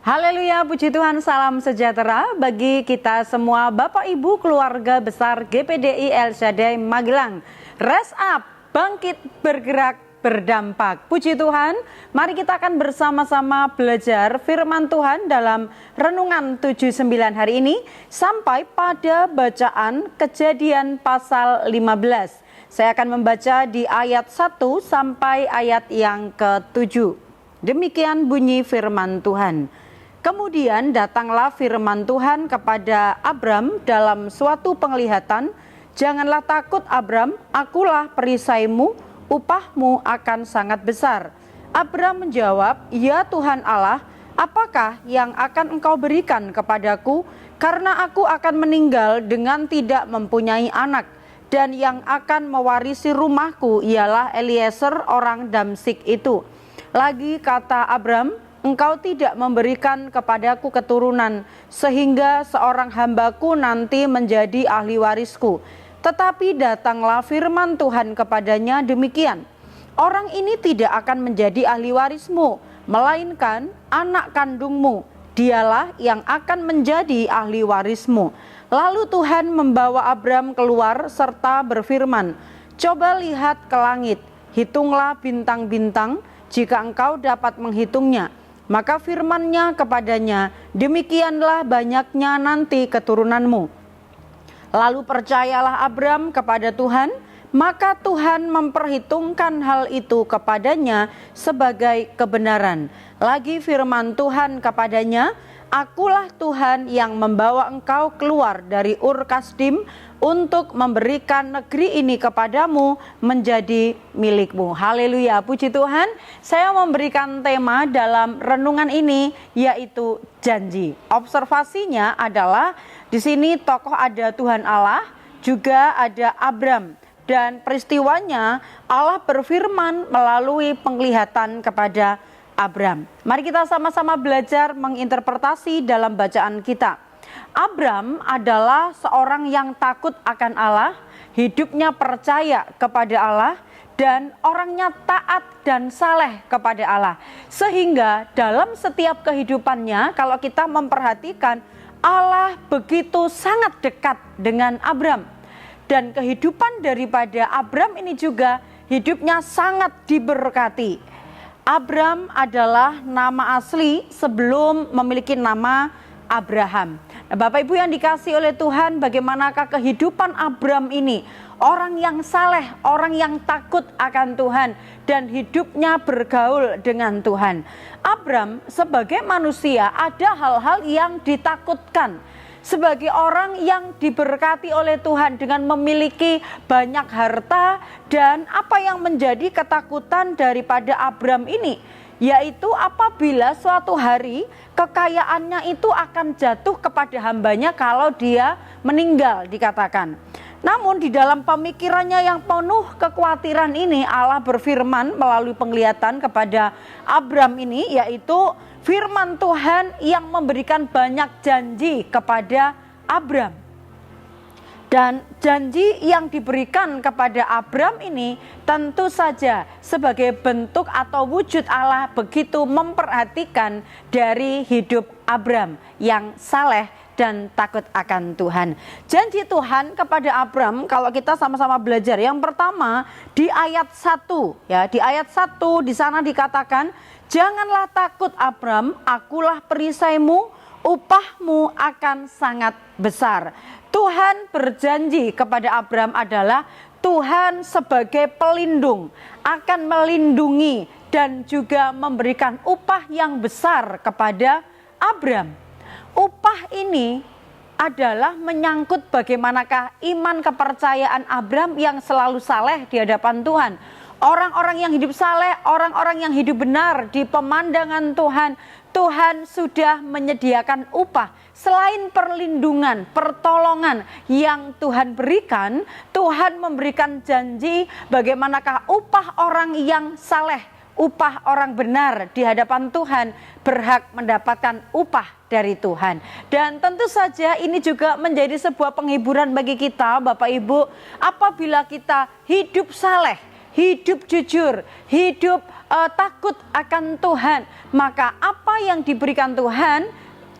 Haleluya, puji Tuhan, salam sejahtera bagi kita semua Bapak Ibu keluarga besar GPDI El Shaddai Magelang. Rise up, bangkit, bergerak, berdampak. Puji Tuhan, mari kita akan bersama-sama belajar firman Tuhan dalam Renungan 79 hari ini sampai pada bacaan Kejadian pasal 15. Saya akan membaca di ayat 1 sampai ayat yang ke-7. Demikian bunyi firman Tuhan. Kemudian datanglah firman Tuhan kepada Abram dalam suatu penglihatan, "Janganlah takut Abram, akulah perisaimu, upahmu akan sangat besar." Abram menjawab, "Ya Tuhan Allah, apakah yang akan engkau berikan kepadaku? Karena aku akan meninggal dengan tidak mempunyai anak, dan yang akan mewarisi rumahku ialah Eliezer orang Damsik itu." Lagi kata Abram, "Engkau tidak memberikan kepadaku keturunan, sehingga seorang hambaku nanti menjadi ahli warisku." Tetapi datanglah firman Tuhan kepadanya demikian, "Orang ini tidak akan menjadi ahli warismu, melainkan anak kandungmu, dialah yang akan menjadi ahli warismu." Lalu Tuhan membawa Abram keluar serta berfirman, "Coba lihat ke langit, hitunglah bintang-bintang, jika engkau dapat menghitungnya." Maka firman-Nya kepadanya, "Demikianlah banyaknya nanti keturunanmu." Lalu percayalah Abram kepada Tuhan, maka Tuhan memperhitungkan hal itu kepadanya sebagai kebenaran. Lagi firman Tuhan kepadanya, "Akulah Tuhan yang membawa engkau keluar dari Ur Kasdim untuk memberikan negeri ini kepadamu menjadi milikmu." Haleluya, puji Tuhan. Saya memberikan tema dalam renungan ini yaitu janji. Observasinya adalah di sini tokoh ada Tuhan Allah, juga ada Abram, dan peristiwanya Allah berfirman melalui penglihatan kepada Abram. Mari kita sama-sama belajar menginterpretasi dalam bacaan kita. Abram adalah seorang yang takut akan Allah, hidupnya percaya kepada Allah, dan orangnya taat dan saleh kepada Allah. Sehingga dalam setiap kehidupannya, kalau kita memperhatikan, Allah begitu sangat dekat dengan Abram. Dan kehidupan daripada Abram ini juga hidupnya sangat diberkati. Abram adalah nama asli sebelum memiliki nama Abraham. Nah, Bapak Ibu yang dikasihi oleh Tuhan, bagaimanakah kehidupan Abram ini? Orang yang saleh, orang yang takut akan Tuhan, dan hidupnya bergaul dengan Tuhan. Abram sebagai manusia ada hal-hal yang ditakutkan. Sebagai orang yang diberkati oleh Tuhan dengan memiliki banyak harta, dan apa yang menjadi ketakutan daripada Abram ini, yaitu apabila suatu hari kekayaannya itu akan jatuh kepada hambanya kalau dia meninggal, dikatakan. Namun di dalam pemikirannya yang penuh kekhawatiran ini, Allah berfirman melalui penglihatan kepada Abram ini, yaitu firman Tuhan yang memberikan banyak janji kepada Abram. Dan janji yang diberikan kepada Abram ini tentu saja sebagai bentuk atau wujud Allah begitu memperhatikan dari hidup Abram yang saleh dan takut akan Tuhan. Janji Tuhan kepada Abram, kalau kita sama-sama belajar, yang pertama di ayat 1 ya, di ayat 1 di sana dikatakan, "Janganlah takut Abram, akulah perisaimu, upahmu akan sangat besar." Tuhan berjanji kepada Abram adalah Tuhan sebagai pelindung, akan melindungi dan juga memberikan upah yang besar kepada Abram. Upah ini adalah menyangkut bagaimanakah iman kepercayaan Abram yang selalu saleh di hadapan Tuhan. Orang-orang yang hidup saleh, orang-orang yang hidup benar di pemandangan Tuhan, Tuhan sudah menyediakan upah. Selain perlindungan, pertolongan yang Tuhan berikan, Tuhan memberikan janji bagaimanakah upah orang yang saleh, upah orang benar di hadapan Tuhan berhak mendapatkan upah dari Tuhan. Dan tentu saja ini juga menjadi sebuah penghiburan bagi kita, Bapak Ibu, apabila kita hidup saleh, hidup jujur, hidup takut akan Tuhan, maka apa yang diberikan Tuhan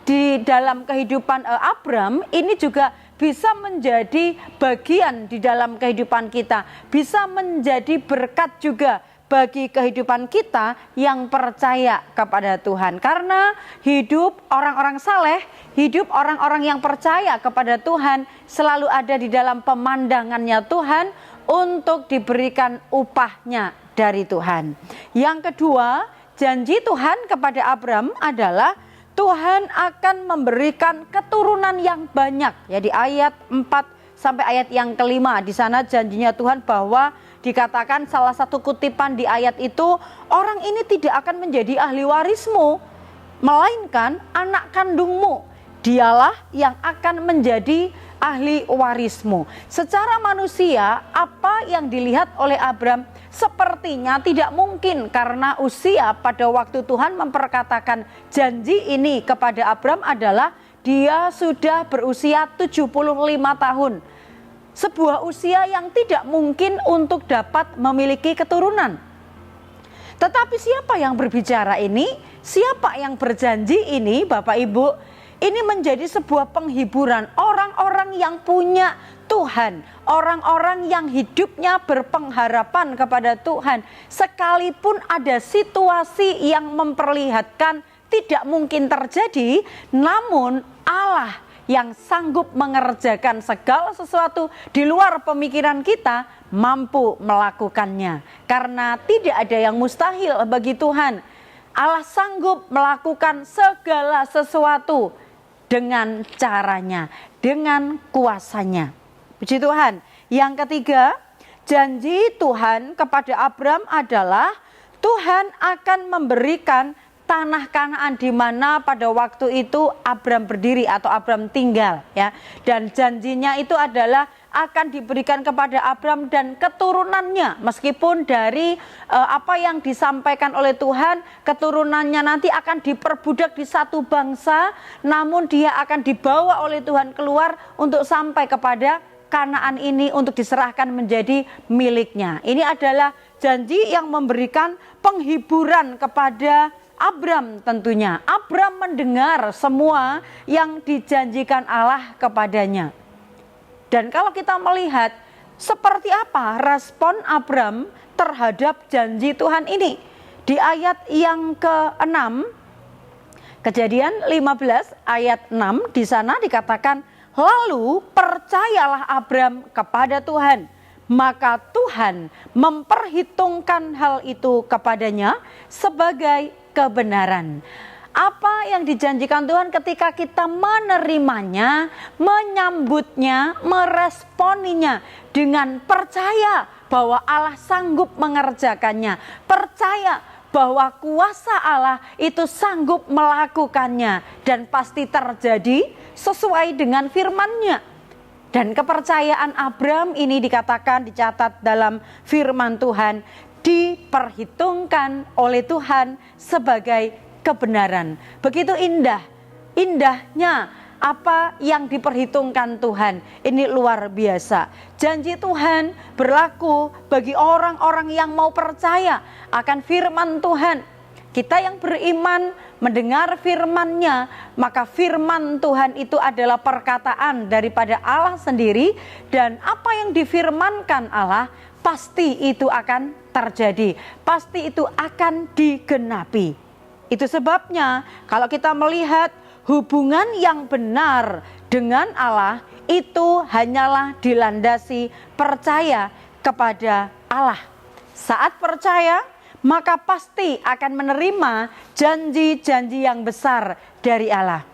di dalam kehidupan Abram ini juga bisa menjadi bagian di dalam kehidupan kita, bisa menjadi berkat juga bagi kehidupan kita yang percaya kepada Tuhan. Karena hidup orang-orang saleh, hidup orang-orang yang percaya kepada Tuhan selalu ada di dalam pemandangannya Tuhan untuk diberikan upahnya dari Tuhan. Yang kedua, janji Tuhan kepada Abram adalah Tuhan akan memberikan keturunan yang banyak. Ya, di ayat 4 sampai ayat yang kelima, di sana janjinya Tuhan bahwa dikatakan salah satu kutipan di ayat itu, orang ini tidak akan menjadi ahli warismu, melainkan anak kandungmu. Dialah yang akan menjadi ahli warismu. Secara manusia, apa yang dilihat oleh Abram sepertinya tidak mungkin, karena usia pada waktu Tuhan memperkatakan janji ini kepada Abram adalah dia sudah berusia 75 tahun. Sebuah usia yang tidak mungkin untuk dapat memiliki keturunan. Tetapi siapa yang berbicara ini? Siapa yang berjanji ini, Bapak Ibu? Ini menjadi sebuah penghiburan orang-orang yang punya Tuhan, orang-orang yang hidupnya berpengharapan kepada Tuhan. Sekalipun ada situasi yang memperlihatkan tidak mungkin terjadi, namun Allah yang sanggup mengerjakan segala sesuatu di luar pemikiran kita mampu melakukannya. Karena tidak ada yang mustahil bagi Tuhan. Allah sanggup melakukan segala sesuatu dengan caranya, dengan kuasanya. Puji Tuhan. Yang ketiga, janji Tuhan kepada Abram adalah Tuhan akan memberikan tanah Kanaan di mana pada waktu itu Abram berdiri atau Abram tinggal, ya. Dan janjinya itu adalah akan diberikan kepada Abram dan keturunannya. Meskipun dari apa yang disampaikan oleh Tuhan, keturunannya nanti akan diperbudak di satu bangsa, namun dia akan dibawa oleh Tuhan keluar untuk sampai kepada Kanaan ini untuk diserahkan menjadi miliknya. Ini adalah janji yang memberikan penghiburan kepada Abram tentunya. Abram mendengar semua yang dijanjikan Allah kepadanya. Dan kalau kita melihat seperti apa respon Abram terhadap janji Tuhan ini. Di ayat yang ke-6, Kejadian 15 ayat 6, di sana dikatakan, lalu percayalah Abram kepada Tuhan, maka Tuhan memperhitungkan hal itu kepadanya sebagai kebenaran. Apa yang dijanjikan Tuhan ketika kita menerimanya, menyambutnya, meresponinya dengan percaya bahwa Allah sanggup mengerjakannya, percaya bahwa kuasa Allah itu sanggup melakukannya dan pasti terjadi sesuai dengan firman-Nya. Dan kepercayaan Abram ini dikatakan, dicatat dalam firman Tuhan, diperhitungkan oleh Tuhan sebagai kebenaran. Begitu indahnya apa yang diperhitungkan Tuhan. Ini luar biasa. Janji Tuhan berlaku bagi orang-orang yang mau percaya akan firman Tuhan. Kita yang beriman mendengar firman-Nya, maka firman Tuhan itu adalah perkataan daripada Allah sendiri, dan apa yang difirmankan Allah pasti itu akan terjadi, pasti itu akan digenapi. Itu sebabnya kalau kita melihat hubungan yang benar dengan Allah itu hanyalah dilandasi percaya kepada Allah. Saat percaya, maka pasti akan menerima janji-janji yang besar dari Allah.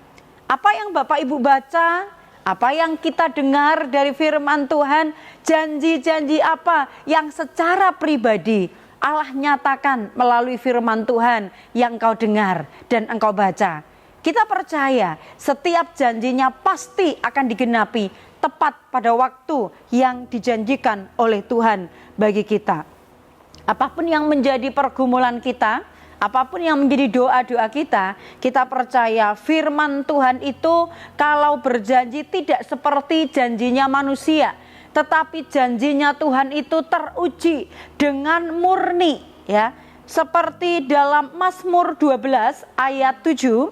Apa yang Bapak Ibu baca, apa yang kita dengar dari firman Tuhan, janji-janji apa yang secara pribadi Allah nyatakan melalui firman Tuhan yang engkau dengar dan engkau baca. Kita percaya setiap janjinya pasti akan digenapi tepat pada waktu yang dijanjikan oleh Tuhan bagi kita. Apapun yang menjadi pergumulan kita, apapun yang menjadi doa-doa kita percaya firman Tuhan itu kalau berjanji tidak seperti janjinya manusia. tetapi janjinya Tuhan itu teruji dengan murni, ya. Seperti dalam Mazmur 12 ayat 7,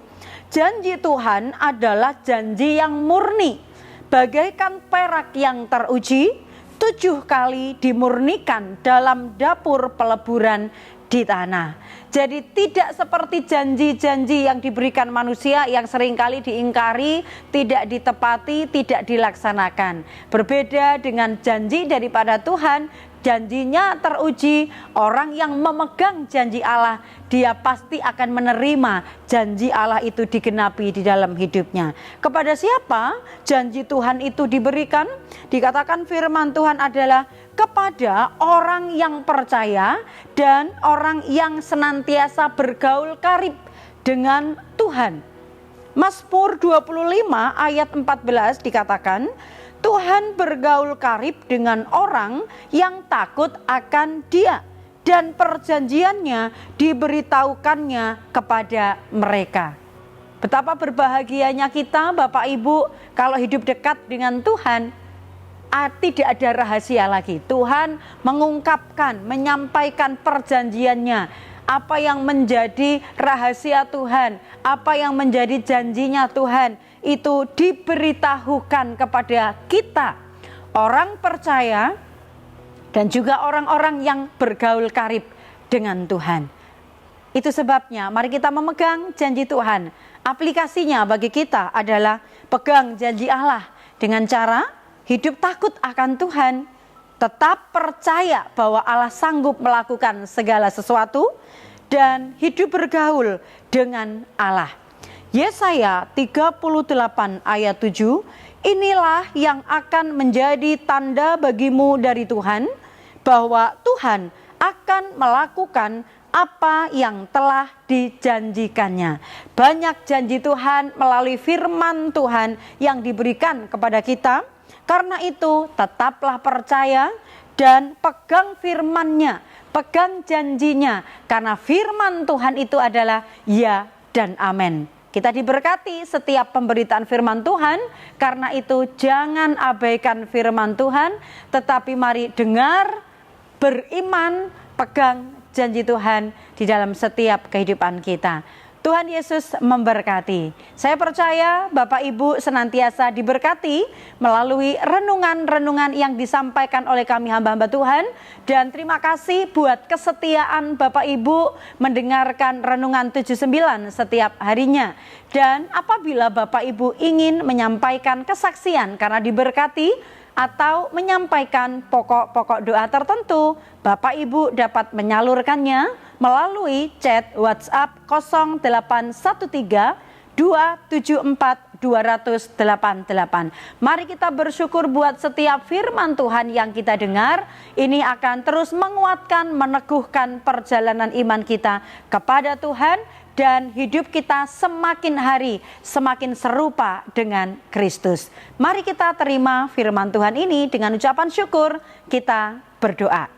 janji Tuhan adalah janji yang murni, bagaikan perak yang teruji 7 kali dimurnikan dalam dapur peleburan di tanah. Jadi tidak seperti janji-janji yang diberikan manusia yang seringkali diingkari, tidak ditepati, tidak dilaksanakan. Berbeda dengan janji daripada Tuhan, janjinya teruji. Orang yang memegang janji Allah, dia pasti akan menerima janji Allah itu digenapi di dalam hidupnya. Kepada siapa janji Tuhan itu diberikan? Dikatakan firman Tuhan adalah kepada orang yang percaya dan orang yang senantiasa bergaul karib dengan Tuhan. Mazmur 25 ayat 14 dikatakan, Tuhan bergaul karib dengan orang yang takut akan Dia, dan perjanjiannya diberitahukannya kepada mereka. Betapa berbahagianya kita Bapak Ibu kalau hidup dekat dengan Tuhan. Tidak ada rahasia lagi. Tuhan mengungkapkan, menyampaikan perjanjiannya, apa yang menjadi rahasia Tuhan, apa yang menjadi janjinya Tuhan, itu diberitahukan kepada kita, orang percaya dan juga orang-orang yang bergaul karib dengan Tuhan. Itu sebabnya mari kita memegang janji Tuhan. Aplikasinya bagi kita adalah pegang janji Allah dengan cara hidup takut akan Tuhan, tetap percaya bahwa Allah sanggup melakukan segala sesuatu, dan hidup bergaul dengan Allah. Yesaya 38 ayat 7, inilah yang akan menjadi tanda bagimu dari Tuhan, bahwa Tuhan akan melakukan apa yang telah dijanjikannya. Banyak janji Tuhan melalui firman Tuhan yang diberikan kepada kita. Karena itu tetaplah percaya dan pegang firman-Nya, pegang janjinya. Karena firman Tuhan itu adalah ya dan amin. Kita diberkati setiap pemberitaan firman Tuhan. Karena itu jangan abaikan firman Tuhan, tetapi mari dengar, beriman, pegang janji Tuhan di dalam setiap kehidupan kita. Tuhan Yesus memberkati. Saya percaya Bapak Ibu senantiasa diberkati melalui renungan-renungan yang disampaikan oleh kami hamba-hamba Tuhan. Dan terima kasih buat kesetiaan Bapak Ibu mendengarkan renungan 79 setiap harinya. Dan apabila Bapak Ibu ingin menyampaikan kesaksian karena diberkati, atau menyampaikan pokok-pokok doa tertentu, Bapak Ibu dapat menyalurkannya melalui chat WhatsApp 0813 274 288. Mari kita bersyukur buat setiap firman Tuhan yang kita dengar. Ini akan terus menguatkan, meneguhkan perjalanan iman kita kepada Tuhan, dan hidup kita semakin hari semakin serupa dengan Kristus. Mari kita terima firman Tuhan ini dengan ucapan syukur. Kita berdoa.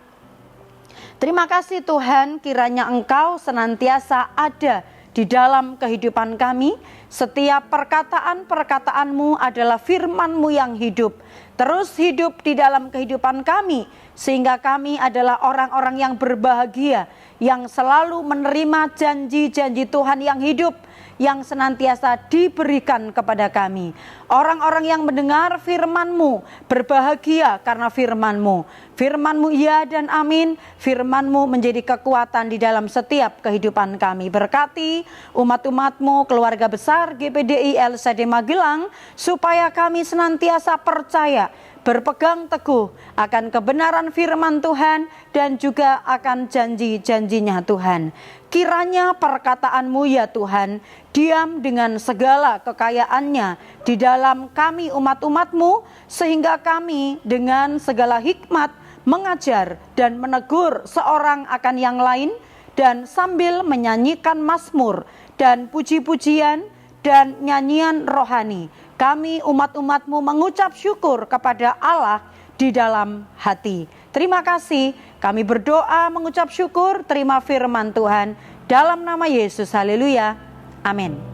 Terima kasih Tuhan, kiranya Engkau senantiasa ada di dalam kehidupan kami. Setiap perkataan-perkataan-Mu adalah firman-Mu yang hidup. Terus hidup di dalam kehidupan kami, sehingga kami adalah orang-orang yang berbahagia, yang selalu menerima janji-janji Tuhan yang hidup, yang senantiasa diberikan kepada kami. Orang-orang yang mendengar firman-Mu berbahagia karena firman-Mu. Firman-Mu ya dan amin. Firman-Mu menjadi kekuatan di dalam setiap kehidupan kami. Berkati umat-umat-Mu, keluarga besar GPDI LSD Magelang, supaya kami senantiasa percaya, berpegang teguh akan kebenaran firman Tuhan dan juga akan janji-janjinya Tuhan. Kiranya perkataan-Mu ya Tuhan diam dengan segala kekayaannya di dalam kami umat-umat-Mu, sehingga kami dengan segala hikmat mengajar dan menegur seorang akan yang lain, dan sambil menyanyikan mazmur dan puji-pujian dan nyanyian rohani, kami umat-umat-Mu mengucap syukur kepada Allah di dalam hati. Terima kasih, kami berdoa mengucap syukur, terima firman Tuhan dalam nama Yesus, haleluya, amin.